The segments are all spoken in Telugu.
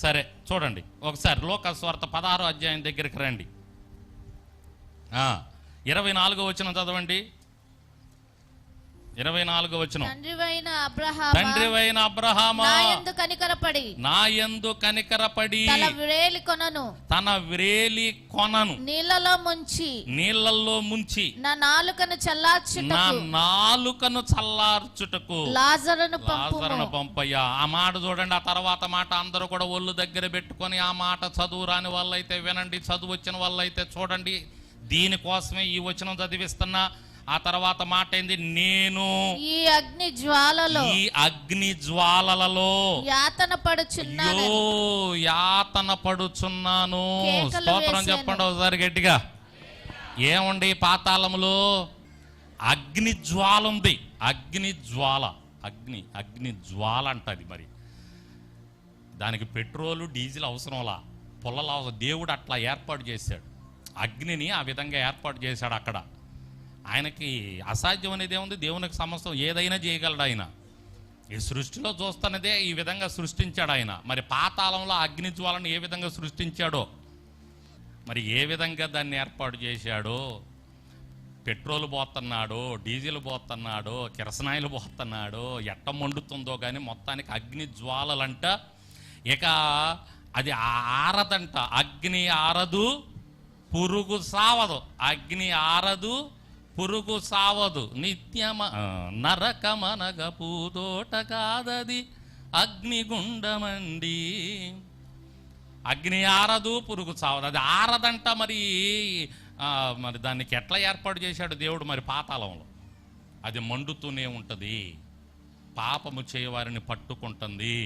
సరే చూడండి ఒకసారి లోకా సువార్త 16వ అధ్యాయం దగ్గరికి రండి. 24వ వచనం చదవండి. 24వ వచనం. తండ్రివైన అబ్రహామా నా యందు కనికరపడి తన వ్రేలి కొనను నీళ్లలో ముంచి నా నాలుకను చల్లార్చుటకు లాజరును పంపయ్యా. ఆ మాట చూడండి. ఆ తర్వాత మాట అందరూ కూడా ఒళ్ళు దగ్గర పెట్టుకొని ఆ మాట చదువు రాని వాళ్ళైతే వినండి, చదువు వచ్చిన వాళ్ళైతే చూడండి. దీనికోసమే ఈ వచనం చదివిస్తున్నా. ఆ తర్వాత మాట ఏంది? నేను ఈ అగ్ని జ్వాలలలో యాతన పడుచున్నాను. స్తోత్రం చెప్పండి ఒకసారి గట్టిగా. ఏముండి పాతాళములో అగ్ని జ్వాల ఉంది. అగ్ని జ్వాల అంటది. మరి దానికి పెట్రోలు డీజిల్ అవసరంలా, పుల్లల అవసరం. దేవుడు అట్లా ఏర్పాటు చేశాడు. అగ్నిని ఆ విధంగా ఏర్పాటు చేశాడు. అక్కడ ఆయనకి అసాధ్యం అనేది ఏముంది? దేవునికి సమస్తం ఏదైనా చేయగలడు ఆయన. ఈ సృష్టిలో చూస్తున్నదే ఈ విధంగా సృష్టించాడు ఆయన. మరి పాతాళంలో అగ్ని జ్వాలను ఏ విధంగా సృష్టించాడో, మరి ఏ విధంగా దాన్ని ఏర్పాటు చేశాడో, పెట్రోల్ పోతున్నాడో, డీజిల్ పోతున్నాడో, కిరసనాయిలు పోతున్నాడో, ఎట్ట మండుతుందో కానీ మొత్తానికి అగ్ని జ్వాలలంట. ఇక అది ఆరదంట. అగ్ని ఆరదు, పురుగు సావదు. అగ్ని ఆరదు, పురుగు సావదు. నిత్యమ నరకమనగ పూదోట కాదది అగ్నిగుండమండి. అగ్ని ఆరదు, పురుగు సావదు. అది ఆరదంట. మరి దానికి ఎట్లా ఏర్పాటు చేశాడు దేవుడు? మరి పాతాళంలో అది మండుతూనే ఉంటుంది. పాపము చేయవారిని పట్టుకుంటుంది.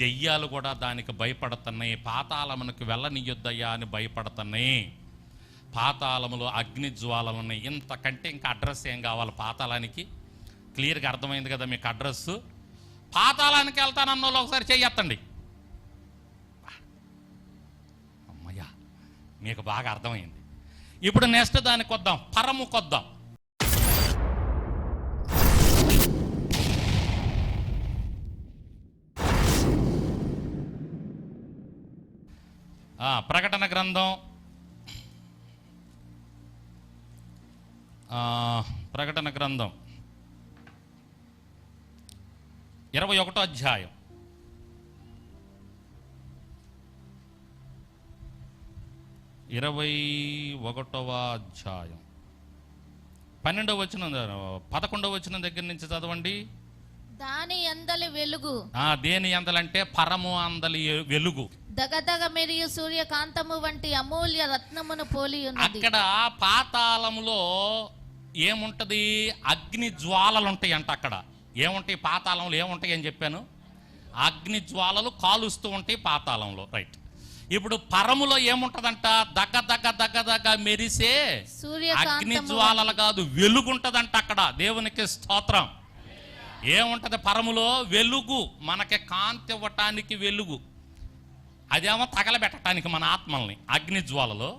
దెయ్యాలు కూడా దానికి భయపడుతున్నాయి. పాతాళమునకు వెళ్ళనియొద్దయ్యా అని భయపడుతున్నాయి. పాతాళములో అగ్ని జ్వాలలు ఉన్నాయి. ఇంతకంటే ఇంకా అడ్రస్ ఏం కావాలి పాతాళానికి? క్లియర్గా అర్థమైంది కదా మీకు అడ్రస్. పాతాళానికి వెళ్తానన్న వాళ్ళు ఒకసారి చెయ్యొత్తండి. అమ్మయ్యా, మీకు బాగా అర్థమైంది. ఇప్పుడు నెక్స్ట్ దానికి వద్దాం, పరముకొద్దాం. ప్రకటన గ్రంథం ప్రకటన గ్రంథం 21వ అధ్యాయం 12వ వచనం 11వ వచనం దగ్గర నుంచి చదవండి. దాని యందలి వెలుగు. దేని యందలంటే పరము అందలి వెలుగు. దగదగ మెరియు సూర్యకాంతము వంటి అమూల్య రత్నమును పోలి ఉన్నది. అక్కడ పాతాళములో ఏముంటది? అగ్ని జ్వాలలు ఉంటాయి అంట. అక్కడ ఏముంటాయి? పాతాళంలో ఏముంటాయి అని చెప్పాను. అగ్ని జ్వాలలు కాలుస్తూ ఉంటాయి పాతాళంలో. రైట్. ఇప్పుడు పరములో ఏముంటదంట? దగ్గ మెరిసే అగ్ని జ్వాలలు కాదు, వెలుగుంటదంట అక్కడ. దేవునికి స్తోత్రం. ఏముంటది పరములో? వెలుగు. మనకి కాంతి ఇవ్వటానికి వెలుగు. అదేమో తగలబెట్టడానికి మన ఆత్మల్ని. అగ్ని జ్వాలలో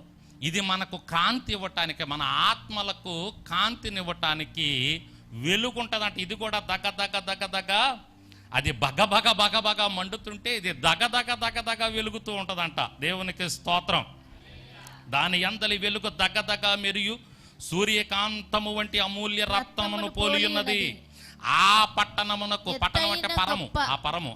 ఇది మనకు కాంతి ఇవ్వటానికి, మన ఆత్మలకు కాంతినివ్వటానికి వెలుగుంటదంట. ఇది కూడా దగ్గ అది బగ మండుతుంటే ఇది దగ్గ వెలుగుతూ ఉంటదంట. దేవునికి స్తోత్రం. దాని యందలి వెలుగు దగ్గ మెరియు సూర్యకాంతము వంటి అమూల్య రత్నమును పోలి ఉన్నది. ఆ పట్టణమునకు, పట్టణం అంటే పరము, ఆ పరము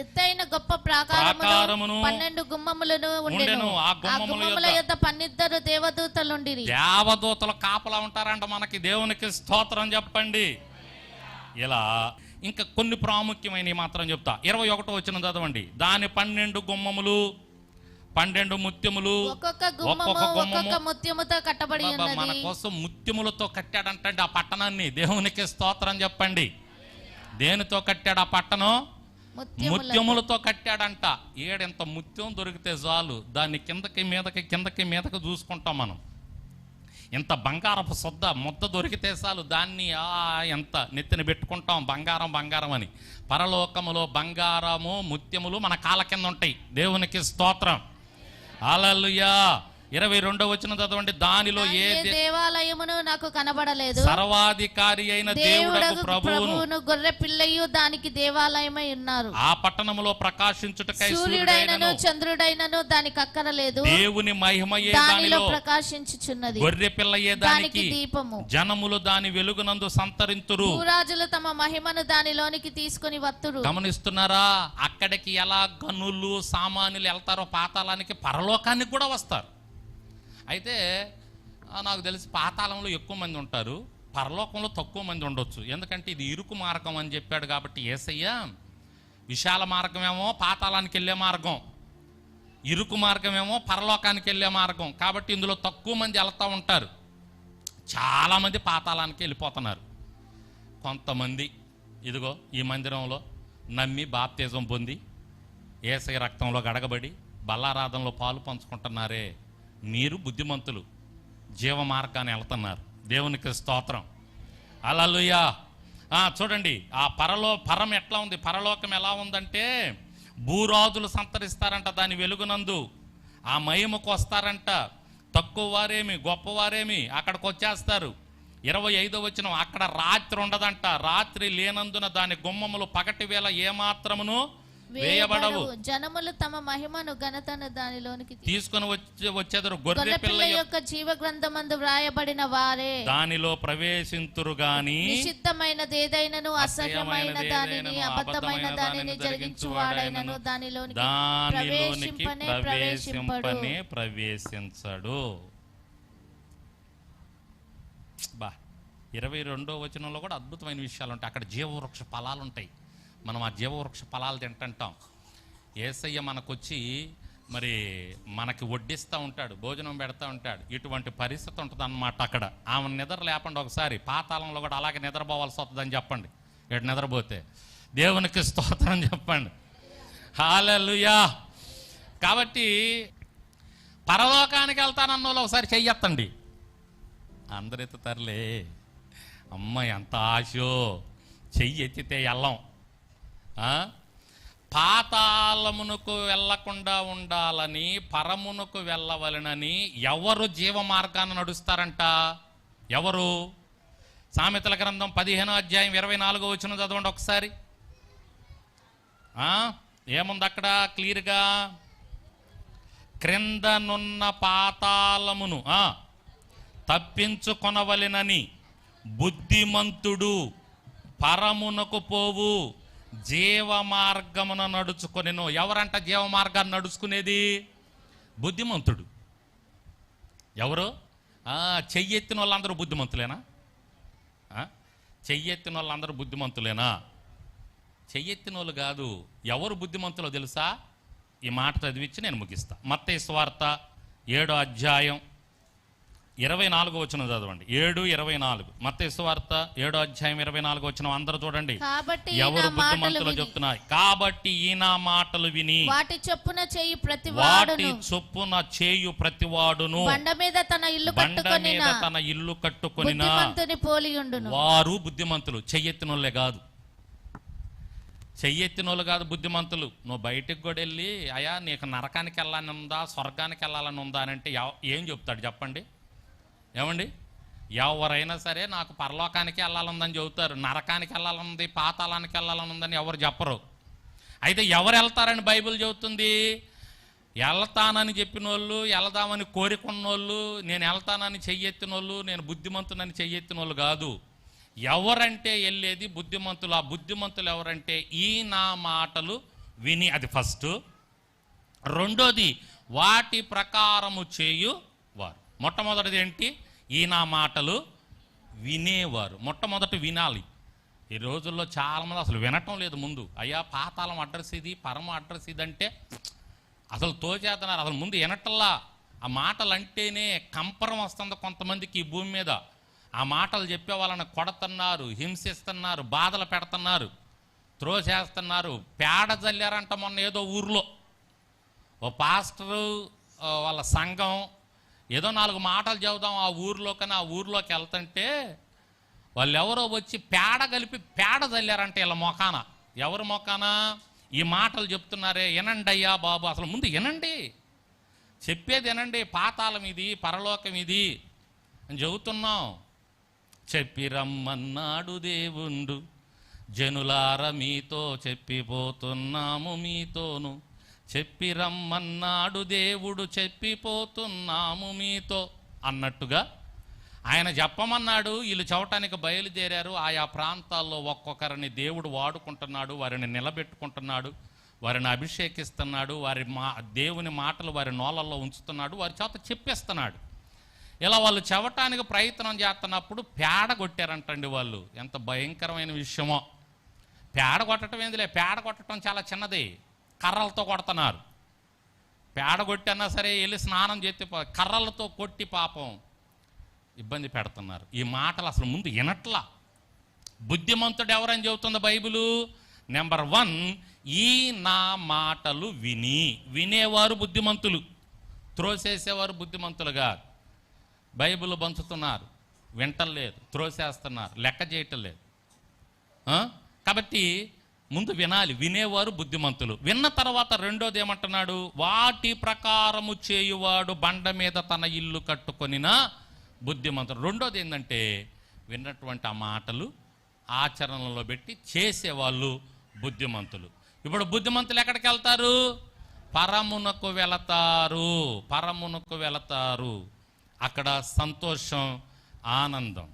ఎత్తైన గొప్ప ప్రాకారమును 12 గుమ్మములను ఉండెను. ఆ గుమ్మముల యొద్ద 12 దేవదూతలుండిరి. దేవదూతలు కాపలా ఉంటారంట మనకి. దేవునికి స్తోత్రం చెప్పండి. ఇలా ఇంకా కొన్ని ప్రాముఖ్యమైనవి మాత్రం చెప్తా. 21వ వచనం చదవండి. దాని 12 గుమ్మములు, 12 ముత్యములు, ఒక్కొక్క ముత్యముతో కట్టబడి ఉన్నది. మన కోసం ముత్యములతో కట్టాడంటే ఆ పట్టణాన్ని. దేవునికి స్తోత్రం చెప్పండి. దేనితో కట్టాడు ఆ పట్టణం? ముత్యములతో కట్టాడంట. ఏడెంత ముత్యం దొరికితే చాలు దాన్ని కిందకి మీదకి చూసుకుంటాం మనం. ఇంత బంగారపు ముద్ద దొరికితే చాలు దాన్ని ఎంత నెత్తిన పెట్టుకుంటాం. బంగారం అని. పరలోకములో బంగారము ముత్యములు మన కాళ్ళ కింద ఉంటాయి. దేవునికి స్తోత్రం. హల్లెలూయా. 22వ వచనం చదవండి. దానిలో ఏ దేవాలయమును నాకు కనబడలేదు, సర్వాధికారి అయిన దేవుడకు ప్రభువును గొర్రె పిల్లయు దానికి దేవాలయమై ఉన్నారు. ఆ పట్టణములో ప్రకాశించుటకై సూర్యుడైనను చంద్రుడైనను దానికి అక్కరలేదు, దేవుని మహిమయే దానిలో ప్రకాశించుచున్నది, గొర్రె పిల్లయే దానికి దీపము, జనములు దాని వెలుగునందు సంతరింతురు, భూరాజులు తమ మహిమను దానిలోనికి తీసుకుని వత్తురు. గమనిస్తున్నారా? అక్కడికి ఎలా గనులు సామాన్యులు వెళ్తారో పాతాళానికి, పరలోకానికి కూడా వస్తారు. అయితే నాకు తెలిసి పాతాళంలో ఎక్కువ మంది ఉంటారు, పరలోకంలో తక్కువ మంది ఉండొచ్చు. ఎందుకంటే ఇది ఇరుకు మార్గం అని చెప్పాడు కాబట్టి యేసయ్య. విశాల మార్గమేమో పాతాళానికి వెళ్ళే మార్గం, ఇరుకు మార్గమేమో పరలోకానికి వెళ్ళే మార్గం. కాబట్టి ఇందులో తక్కువ మంది వెళ్తూ ఉంటారు, చాలామంది పాతాళానికి వెళ్ళిపోతున్నారు. కొంతమంది ఇదిగో ఈ మందిరంలో నమ్మి బాప్తిజం పొంది యేసయ్య రక్తంలో గడగబడి బల్లారాధనలో పాలు పంచుకుంటున్నారే, మీరు బుద్ధిమంతులు, జీవ మార్గాన్ని వెళ్తున్నారు. దేవునికి స్తోత్రం, హల్లెలూయా. చూడండి ఆ పరం ఎట్లా ఉంది, పరలోకం ఎలా ఉందంటే భూరాజులు సంతరిస్తారంట దాని వెలుగునందు, ఆ మహిమకు వస్తారంట. తక్కువ వారేమి గొప్పవారేమి అక్కడికి వచ్చేస్తారు. 25వ వచనం, అక్కడ రాత్రి ఉండదంట, రాత్రి లేనందున దాని గుమ్మములు పగటి వేళ ఏమాత్రమును వేయబడవు, జనములు తమ మహిమను ఘనతను దానిలోనికి తీసుకొని వచ్చేదరు. గొర్రె పిల్ల యొక్క జీవ గ్రంథమందు వ్రాయబడిన వారే దానిలో ప్రవేశింతురు గాని నిషిద్ధమైనది ఏదైనను అసహ్యమైన దానిని అబద్ధమైన దానిని జరిగించువాడైనను దానిలోనికి ప్రవేశించడు. బా 22వ వచనంలో కూడా అద్భుతమైన విషయాలు ఉంటాయి. అక్కడ జీవవృక్ష ఫలాలు ఉంటాయి. మనం ఆ జీవవృక్ష ఫలాలు తింటుంటాం. యేసయ్య మనకొచ్చి మరి మనకి వడ్డిస్తూ ఉంటాడు, భోజనం పెడతా ఉంటాడు. ఇటువంటి పరిస్థితి ఉంటుంది అన్నమాట. అక్కడ ఆమె నిద్ర లేపండి ఒకసారి, పాతాళంలో కూడా అలాగే నిద్రపోవాల్సి వస్తుందని చెప్పండి. ఇటు నిద్రపోతే దేవునికి స్తోత్రం చెప్పండి, హల్లెలూయా. కాబట్టి పరలోకానికి వెళ్తానన్న వాళ్ళు ఒకసారి చెయ్యొత్తండి. అందరు ఎత్తుతారులే, అమ్మ ఎంత ఆశో, చెయ్యి ఎత్తితే వెళ్ళం. పాతాళమునకు వెళ్ళకుండా ఉండాలని, పరమునకు వెళ్ళవలనని ఎవరు జీవ మార్గాన్ని నడుస్తారంట? ఎవరు? సామెతల గ్రంథం 15వ అధ్యాయం 24వ వచనం చదవండి ఒకసారి. ఏముంది అక్కడ క్లియర్గా? క్రిందనున్న పాతాళమును తప్పించుకొనవలెనని బుద్ధిమంతుడు పరమునకు పోవు జీవ మార్గమున నడుచుకొనెను. ఎవరంట జీవ మార్గాన్ని నడుచుకునేది? బుద్ధిమంతుడు. ఎవరు? చెయ్యెత్తిన వాళ్ళందరూ బుద్ధిమంతులేనా? చెయ్యెత్తిన వాళ్ళందరూ బుద్ధిమంతులేనా? చెయ్యెత్తిన వాళ్ళు కాదు. ఎవరు బుద్ధిమంతులో తెలుసా? ఈ మాట చదివించి నేను ముగిస్తా. మత్తయి సువార్త 7వ అధ్యాయం 24వ వచనం చదవండి. 7:24 మత్తయి సువార్త 7వ అధ్యాయం 24వ వచనం అందరూ చూడండి. ఎవరు బుద్ధిమంతులు చెప్తున్నాయి? కాబట్టి ఈ నా మాటలు విని వాటి చొప్పున చేయు ప్రతివాడును బండ మీద తన ఇల్లు కట్టుకొనిన వారు బుద్ధిమంతులు. చెయ్యెత్తినోళ్ళే కాదు, చెయ్యెత్తినోళ్ళు కాదు బుద్ధిమంతులు. నువ్వు బయటికి కూడా వెళ్ళి అయ్యా నీకు నరకానికి వెళ్ళాలని ఉందా, స్వర్గానికి వెళ్ళాలని ఉందా అని అంటే ఏం చెప్తాడు చెప్పండి? ఏమండి? ఎవరైనా సరే నాకు పరలోకానికి వెళ్ళాలందని చెబుతారు, నరకానికి వెళ్ళాలనుంది, పాతాళానికి వెళ్ళాలనుందని ఎవరు చెప్పరు. అయితే ఎవరు వెళ్తారని బైబిల్ చెబుతుంది? వెళ్తానని చెప్పిన వాళ్ళు, వెళ్దామని కోరుకున్నోళ్ళు, నేను వెళ్తానని చెయ్యెత్తినోళ్ళు, నేను బుద్ధిమంతునని చెయ్యెత్తినోళ్ళు కాదు. ఎవరంటే వెళ్ళేది బుద్ధిమంతులు. ఆ బుద్ధిమంతులు ఎవరంటే ఈ నా మాటలు విని, అది ఫస్ట్. రెండోది వాటి ప్రకారము చేయు వారు. మొట్టమొదటిది ఏంటి? ఈ నా మాటలు వినేవారు. మొట్టమొదటి వినాలి. ఈ రోజుల్లో చాలామంది అసలు వినటం లేదు. ముందు అయ్యా పాతాళం అడ్రస్ ఇది, పరమ అడ్రస్ ఇది అంటే అసలు తోచేస్తున్నారు. అసలు ముందు వినటల్లా. ఆ మాటలు అంటేనే కంపరం వస్తుంది కొంతమందికి ఈ భూమి మీద. ఆ మాటలు చెప్పే వాళ్ళని కొడుతున్నారు, హింసిస్తున్నారు, బాధలు పెడుతున్నారు, త్రోసేస్తున్నారు. పేడ జల్లారంట మొన్న ఏదో ఊర్లో. ఓ పాస్టరు వాళ్ళ సంఘం ఏదో 4 మాటలు చెబుదాం ఆ ఊర్లో, కానీ ఆ ఊర్లోకి వెళ్తుంటే వాళ్ళు ఎవరో వచ్చి పేడ కలిపి పేడ జల్లారంటే వీళ్ళ మొఖాన. ఎవరు మొఖాన? ఈ మాటలు చెప్తున్నారే, వినండి అయ్యా బాబు, అసలు ముందు వినండి. చెప్పేదేనండి, పాతాళం ఇది, పరలోకం ఇది అని చెబుతున్నాం. చెప్పి రమ్మన్నాడు దేవుండు, జనులార మీతో చెప్పిపోతున్నాము మీతోను. చెప్పి రమ్మన్నాడు దేవుడు, చెప్పిపోతున్నాము మీతో అన్నట్టుగా ఆయన చెప్పమన్నాడు. వీళ్ళు చెప్పటానికి బయలుదేరారు. ఆయా ప్రాంతాల్లో ఒక్కొక్కరిని దేవుడు వాడుకుంటున్నాడు, వారిని నిలబెట్టుకుంటున్నాడు, వారిని అభిషేకిస్తున్నాడు, దేవుని మాటలు వారి నోళ్ళల్లో ఉంచుతున్నాడు, వారి చేత చెప్పేస్తున్నాడు. ఇలా వాళ్ళు చెప్పటానికి ప్రయత్నం చేస్తున్నప్పుడు పేడ కొట్టారంటండి వాళ్ళు. ఎంత భయంకరమైన విషయమో. పేడ కొట్టడం ఏందిలే, పేడ కొట్టడం చాలా చిన్నది, కర్రలతో కొడుతున్నారు. పేడ కొట్టన్నా సరే వెళ్ళి స్నానం చేస్తే కర్రలతో కొట్టి పాపం ఇబ్బంది పెడుతున్నారు. ఈ మాటలు అసలు ముందు వినట్లా. బుద్ధిమంతుడు ఎవరని చెబుతుంది బైబిలు? నెంబర్ 1, ఈ నా మాటలు వినేవారు బుద్ధిమంతులు, త్రోసేసేవారు బుద్ధిమంతులుగా. బైబిల్ పంచుతున్నారు, వింటలేదు, త్రోసేస్తున్నారు, లెక్క చేయటం లేదు. కాబట్టి ముందు వినాలి, వినేవారు బుద్ధిమంతులు. విన్న తర్వాత రెండోది ఏమంటున్నాడు? వాటి ప్రకారము చేయువాడు బండ మీద తన ఇల్లు కట్టుకొనిన బుద్ధిమంతుడు. రెండోది ఏంటంటే విన్నటువంటి ఆ మాటలు ఆచరణలో పెట్టి చేసేవాళ్ళు బుద్ధిమంతులు. ఇప్పుడు బుద్ధిమంతులు ఎక్కడికి వెళ్తారు? పరమునకు వెళతారు. పరమునకు వెళతారు. అక్కడ సంతోషం, ఆనందం.